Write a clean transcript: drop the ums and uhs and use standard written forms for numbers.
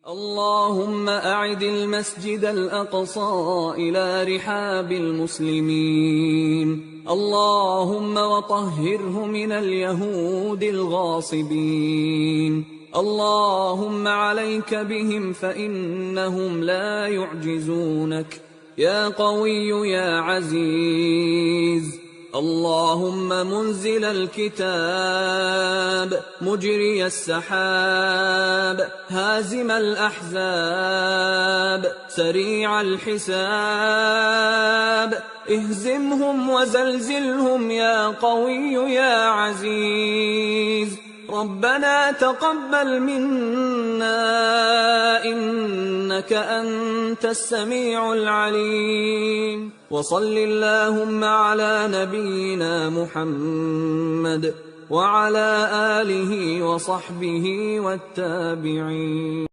اللهم أعد المسجد الأقصى إلى رحاب المسلمين، اللهم وطهره من اليهود الغاصبين، اللهم عليك بهم فإنهم لا يعجزونك، يا قوي يا عزيز. اللهم منزل الكتاب، مجري السحاب، هازم الأحزاب، سريع الحساب، اهزمهم وزلزلهم يا قوي يا عزيز. ربنا تقبل منا إنك أنت السميع العليم، وصل اللهم على نبينا محمد وعلى آله وصحبه والتابعين.